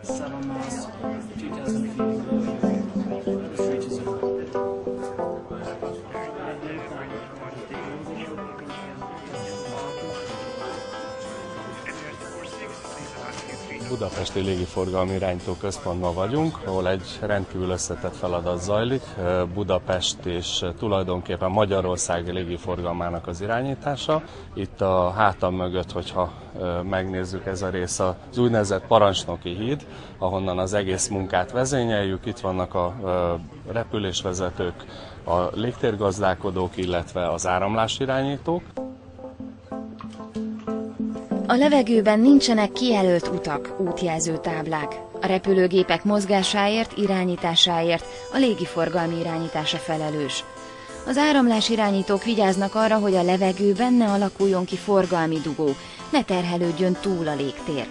7 miles, 2,000 feet. This reaches it. Budapesti Légiforgalmi Irányító Központban vagyunk, ahol egy rendkívül összetett feladat zajlik. Budapest és tulajdonképpen Magyarország légiforgalmának az irányítása. Itt a hátam mögött, hogyha megnézzük, ez a rész az úgynevezett Parancsnoki híd, ahonnan az egész munkát vezényeljük. Itt vannak a repülésvezetők, a légtérgazdálkodók, illetve az áramlásirányítók. A levegőben nincsenek kijelölt utak, útjelző táblák. A repülőgépek mozgásáért, irányításáért a légiforgalmi irányítása felelős. Az áramlásirányítók vigyáznak arra, hogy a levegőben ne alakuljon ki forgalmi dugó, ne terhelődjön túl a légtér.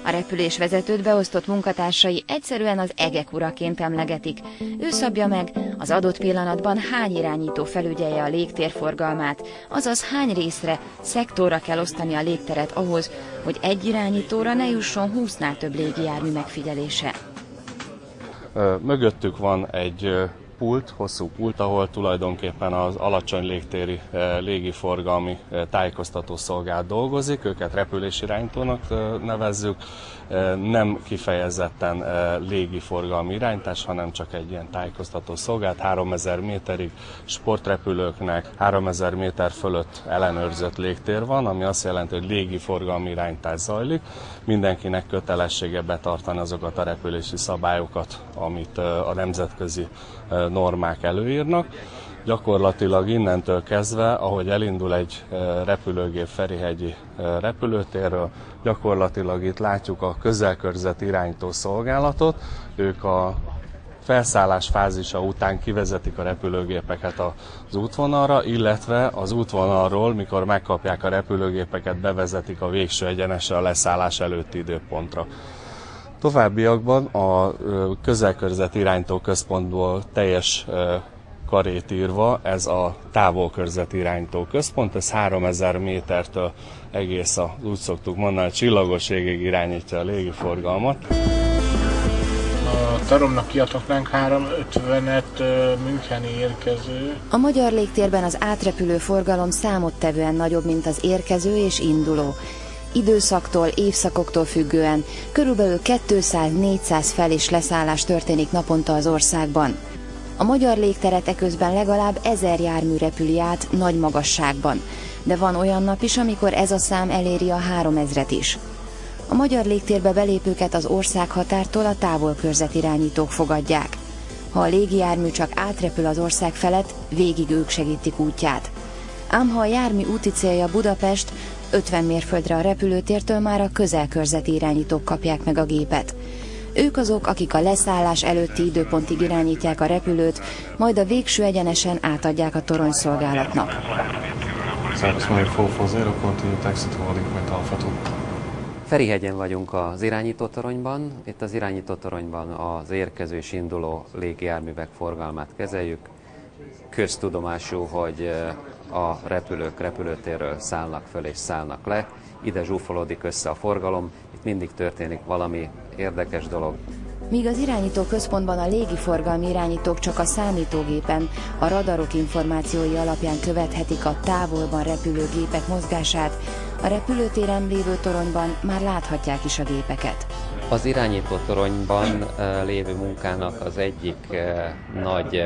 A repülésvezetőt beosztott munkatársai egyszerűen az egek uraként emlegetik. Ő szabja meg, az adott pillanatban hány irányító felügyelje a légtér forgalmát, azaz hány részre, szektorra kell osztani a légteret ahhoz, hogy egy irányítóra ne jusson 20-nál több légijármű megfigyelése. Mögöttük van egy pult, hosszú pult, ahol tulajdonképpen az alacsony légtéri légiforgalmi tájékoztató szolgálat dolgozik, őket repülésirányítónak nevezzük, nem kifejezetten légiforgalmi irányítás, hanem csak egy ilyen tájékoztató szolgálat, 3000 méterig sportrepülőknek 3000 méter fölött ellenőrzött légtér van, ami azt jelenti, hogy légiforgalmi irányítás zajlik. Mindenkinek kötelessége betartani azokat a repülési szabályokat, amit a nemzetközi normák előírnak. Gyakorlatilag innentől kezdve, ahogy elindul egy repülőgép Ferihegyi repülőtérről, gyakorlatilag itt látjuk a közelkörzeti irányító szolgálatot. Ők a felszállás fázisa után kivezetik a repülőgépeket az útvonalra, illetve az útvonalról, mikor megkapják a repülőgépeket, bevezetik a végső egyenesre a leszállás előtti időpontra. Továbbiakban a közelkörzeti irányító központból teljes karét írva, ez a távolkörzeti irányító központ, ez 3000 métertől egész úgy szoktuk mondani, csillagos égig irányítja a légiforgalmat. A Taromnak kiadhatnánk 350-et Müncheni érkező. A magyar légtérben az átrepülő forgalom számottevően nagyobb, mint az érkező és induló. Időszaktól, évszakoktól függően körülbelül 200-400 fel- és leszállás történik naponta az országban. A magyar légteret eközben legalább 1000 jármű repüli át nagy magasságban, de van olyan nap is, amikor ez a szám eléri a 3000-et is. A magyar légtérbe belépőket az országhatártól a távolkörzetirányítók fogadják. Ha a légijármű csak átrepül az ország felett, végig ők segítik útját. Ám ha a jármű úti célja Budapest, 50 mérföldre a repülőtértől már a közelkörzeti irányítók kapják meg a gépet. Ők azok, akik a leszállás előtti időpontig irányítják a repülőt, majd a végső egyenesen átadják a toronyszolgálatnak. Ferihegyen vagyunk az irányítótoronyban. Itt az irányítótoronyban az érkező és induló légijárművek forgalmát kezeljük. Köztudomású, hogy a repülők repülőtérről szállnak föl és szállnak le. Ide zsúfolódik össze a forgalom, itt mindig történik valami érdekes dolog. Míg az irányító központban a légiforgalmi irányítók csak a számítógépen, a radarok információi alapján követhetik a távolban repülő gépek mozgását, a repülőtéren lévő toronyban már láthatják is a gépeket. Az irányító toronyban lévő munkának az egyik nagy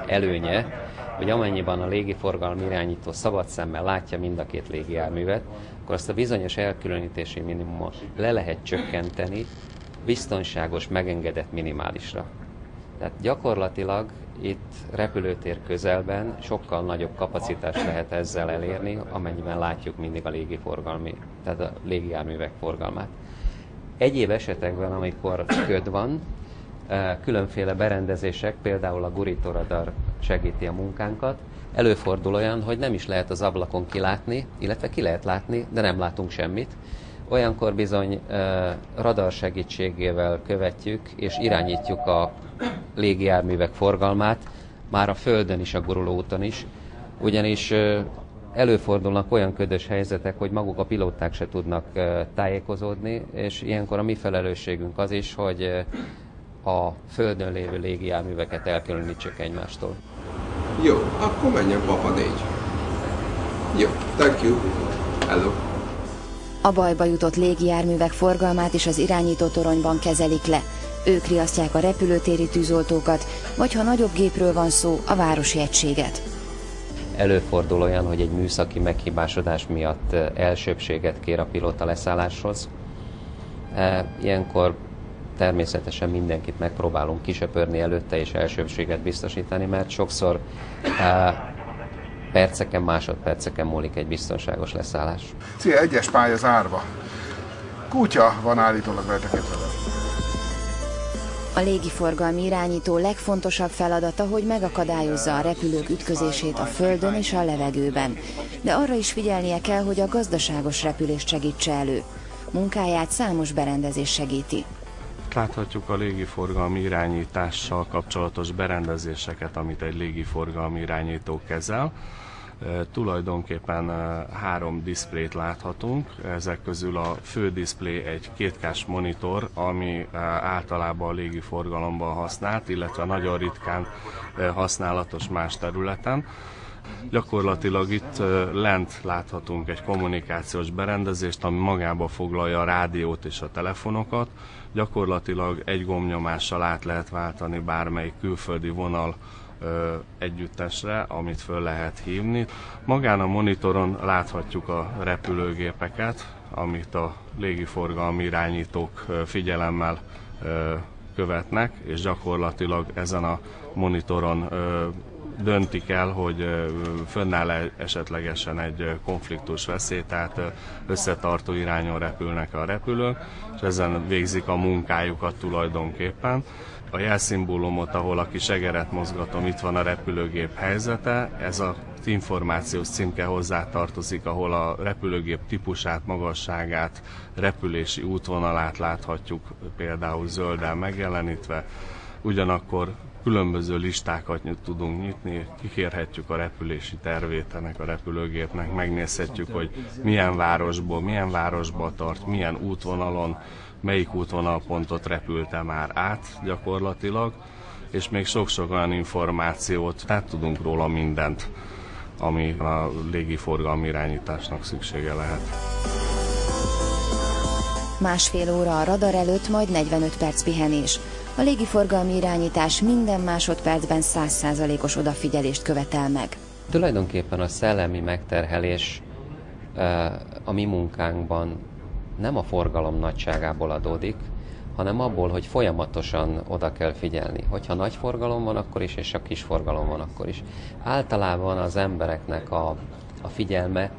előnye, hogy amennyiben a légiforgalmi irányító szabad szemmel látja mind a két légijárművet, akkor azt a bizonyos elkülönítési minimumot le lehet csökkenteni biztonságos, megengedett minimálisra. Tehát gyakorlatilag itt repülőtér közelben sokkal nagyobb kapacitást lehet ezzel elérni, amennyiben látjuk mindig a tehát a légijárművek forgalmát. Egyéb esetekben, amikor köd van, különféle berendezések, például a gurítóradar segíti a munkánkat. Előfordul olyan, hogy nem is lehet az ablakon kilátni, illetve ki lehet látni, de nem látunk semmit. Olyankor bizony radar segítségével követjük és irányítjuk a légijárművek forgalmát, már a földön is, a gurulóúton is, ugyanis Előfordulnak olyan ködös helyzetek, hogy maguk a pilóták se tudnak tájékozódni, és ilyenkor a mi felelősségünk az is, hogy a földön lévő légijárműveket elkülönítsük egymástól. Jó, akkor menjen Papa 4. Jó, thank you. Hello. A bajba jutott légijárművek forgalmát is az irányító toronyban kezelik le. Ők riasztják a repülőtéri tűzoltókat, vagy ha nagyobb gépről van szó, a városi egységet. Előfordul olyan, hogy egy műszaki meghibásodás miatt elsőbbséget kér a pilóta leszálláshoz. Ilyenkor természetesen mindenkit megpróbálunk kisöpörni előtte és elsőbbséget biztosítani, mert sokszor perceken, másodperceken múlik egy biztonságos leszállás. Szia, egyes pálya zárva. Kutya van állítólag veletek. A légiforgalmi irányító legfontosabb feladata, hogy megakadályozza a repülők ütközését a földön és a levegőben. De arra is figyelnie kell, hogy a gazdaságos repülést segítse elő. Munkáját számos berendezés segíti. Láthatjuk a légiforgalmi irányítással kapcsolatos berendezéseket, amit egy légiforgalmi irányító kezel. Tulajdonképpen 3 diszplét láthatunk, ezek közül a fő diszplé egy 2K-s monitor, ami általában a légiforgalomban használt, illetve nagyon ritkán használatos más területen. Gyakorlatilag itt lent láthatunk egy kommunikációs berendezést, ami magába foglalja a rádiót és a telefonokat. Gyakorlatilag egy gombnyomással át lehet váltani bármelyik külföldi vonal együttesre, amit föl lehet hívni. Magán a monitoron láthatjuk a repülőgépeket, amit a légiforgalmi irányítók figyelemmel követnek, és gyakorlatilag ezen a monitoron döntik el, hogy fönnáll esetlegesen egy konfliktus veszély, tehát összetartó irányon repülnek a repülők, és ezen végzik a munkájukat tulajdonképpen. A jelszimbólumot, ahol a kis egeret mozgatom, itt van a repülőgép helyzete, ez az információs címke hozzátartozik, ahol a repülőgép típusát, magasságát, repülési útvonalát láthatjuk például zölden megjelenítve, ugyanakkor különböző listákat tudunk nyitni, kikérhetjük a repülési tervét ennek a repülőgépnek, megnézhetjük, hogy milyen városba tart, milyen útvonalon, melyik útvonalpontot repülte már át gyakorlatilag, és még sok-sok olyan információt, tehát tudunk róla mindent, ami a légiforgalmi irányításnak szüksége lehet. Másfél óra a radar előtt, majd 45 perc pihenés. A légiforgalmi irányítás minden másodpercben 100%-os odafigyelést követel meg. Tulajdonképpen a szellemi megterhelés a mi munkánkban nem a forgalom nagyságából adódik, hanem abból, hogy folyamatosan oda kell figyelni. Hogyha nagy forgalom van, akkor is, és a kis forgalom van, akkor is. Általában az embereknek a figyelme,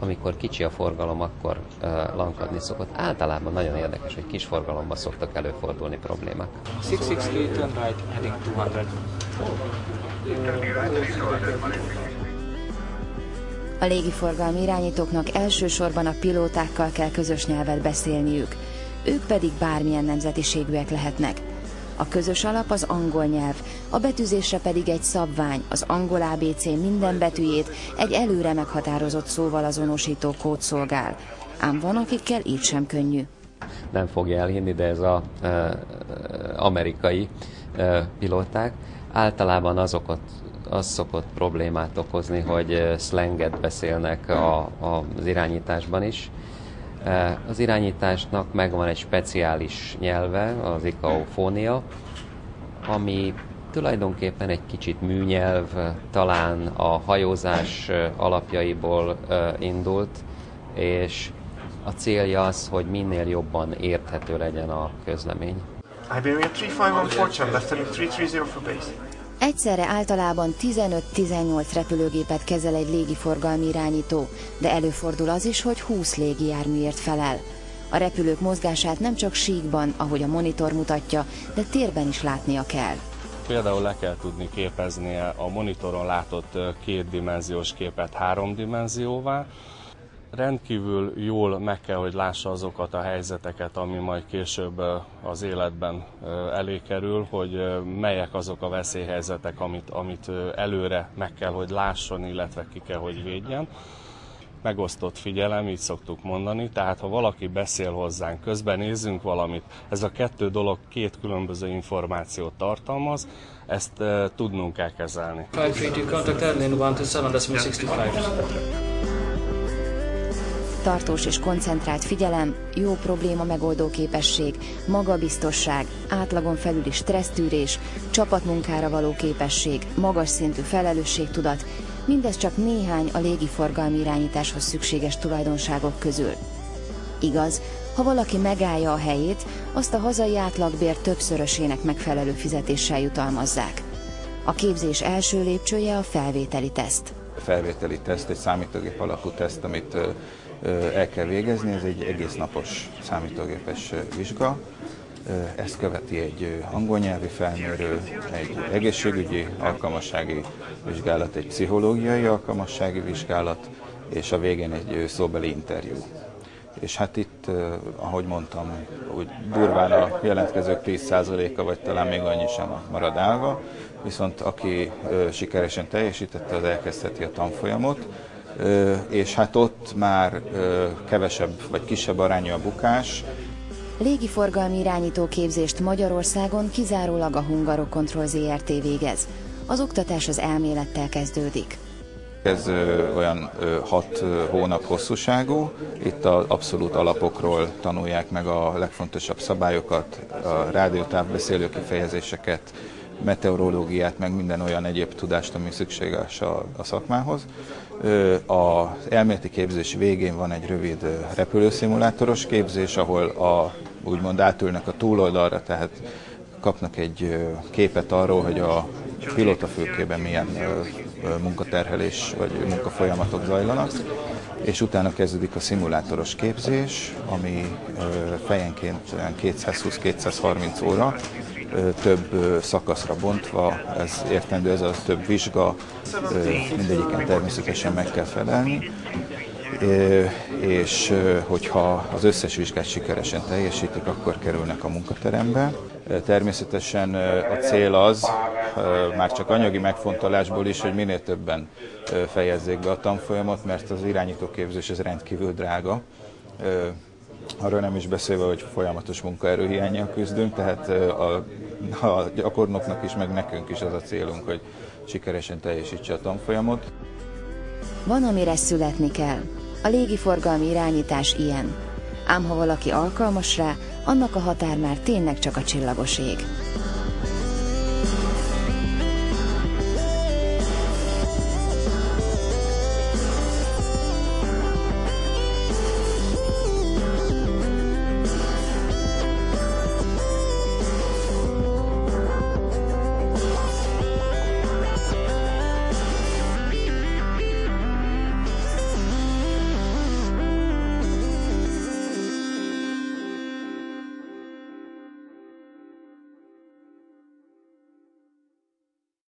amikor kicsi a forgalom, akkor lankadni szokott. Általában nagyon érdekes, hogy kis forgalomban szoktak előfordulni problémák. 663 turn right, heading 200. A légiforgalmi irányítóknak elsősorban a pilótákkal kell közös nyelvet beszélniük. Ők pedig bármilyen nemzetiségűek lehetnek. A közös alap az angol nyelv, a betűzésre pedig egy szabvány, az angol ABC minden betűjét egy előre meghatározott szóval azonosító kód szolgál. Ám van, akikkel így sem könnyű. Nem fogja elhinni, de ez az amerikai pilóták. Általában az szokott problémát okozni, hogy szlenget beszélnek az irányításban is. Az irányításnak megvan egy speciális nyelve, az ikaofónia, ami tulajdonképpen egy kicsit műnyelv, talán a hajózás alapjaiból indult, és a célja az, hogy minél jobban érthető legyen a közlemény. Iberia 351 Fortune, left heading 330 for base. Egyszerre általában 15-18 repülőgépet kezel egy légiforgalmi irányító, de előfordul az is, hogy 20 légijárműért felel. A repülők mozgását nem csak síkban, ahogy a monitor mutatja, de térben is látnia kell. Például le kell tudni képeznie a monitoron látott kétdimenziós képet 3 dimenzióvá. Rendkívül jól meg kell, hogy lássa azokat a helyzeteket, ami majd később az életben elé kerül, hogy melyek azok a veszélyhelyzetek, amit előre meg kell, hogy lásson, illetve ki kell, hogy védjen. Megosztott figyelem, így szoktuk mondani, tehát ha valaki beszél hozzánk, közben nézzünk valamit, ez a kettő dolog két különböző információt tartalmaz, ezt tudnunk kell kezelni. 532 contact Airlane 127.65. Tartós és koncentrált figyelem, jó probléma megoldó képesség, magabiztosság, átlagon felüli stressztűrés, csapatmunkára való képesség, magas szintű felelősségtudat, mindez csak néhány a légiforgalmi irányításhoz szükséges tulajdonságok közül. Igaz, ha valaki megállja a helyét, azt a hazai átlagbér többszörösének megfelelő fizetéssel jutalmazzák. A képzés első lépcsője a felvételi teszt. A felvételi teszt egy számítógép alapú teszt, amit el kell végezni, ez egy egész napos számítógépes vizsga. Ezt követi egy angol nyelvi felmérő, egy egészségügyi alkalmassági vizsgálat, egy pszichológiai alkalmassági vizsgálat, és a végén egy szóbeli interjú. És hát itt, ahogy mondtam, úgy durván a jelentkezők 10%-a, vagy talán még annyi sem marad állva, viszont aki sikeresen teljesítette, az elkezdheti a tanfolyamot, és hát ott már kevesebb vagy kisebb arányú a bukás. Légiforgalmi irányító képzést Magyarországon kizárólag a Hungarocontrol Zrt. Végez. Az oktatás az elmélettel kezdődik. Ez olyan 6 hónap hosszúságú, itt az abszolút alapokról tanulják meg a legfontosabb szabályokat, a rádiótávbeszélő kifejezéseket, meteorológiát, meg minden olyan egyéb tudást, ami szükséges a szakmához. Az elméleti képzés végén van egy rövid repülőszimulátoros képzés, ahol úgymond átülnek a túloldalra, tehát kapnak egy képet arról, hogy a pilótafülkében milyen munkaterhelés vagy munkafolyamatok zajlanak, és utána kezdődik a szimulátoros képzés, ami fejenként 220-230 óra, több szakaszra bontva, ez értendő, ez a több vizsga, mindegyiken természetesen meg kell felelni, és hogyha az összes vizsgát sikeresen teljesítik, akkor kerülnek a munkaterembe. Természetesen a cél az, már csak anyagi megfontolásból is, hogy minél többen fejezzék be a tanfolyamot, mert az irányítóképzés ez rendkívül drága. Arról nem is beszélve, hogy folyamatos munkaerőhiánnyal küzdünk, tehát a gyakornoknak is, meg nekünk is az a célunk, hogy sikeresen teljesítse a tanfolyamot. Van, amire születni kell. A légiforgalmi irányítás ilyen. Ám ha valaki alkalmas rá, annak a határ már tényleg csak a csillagos ég.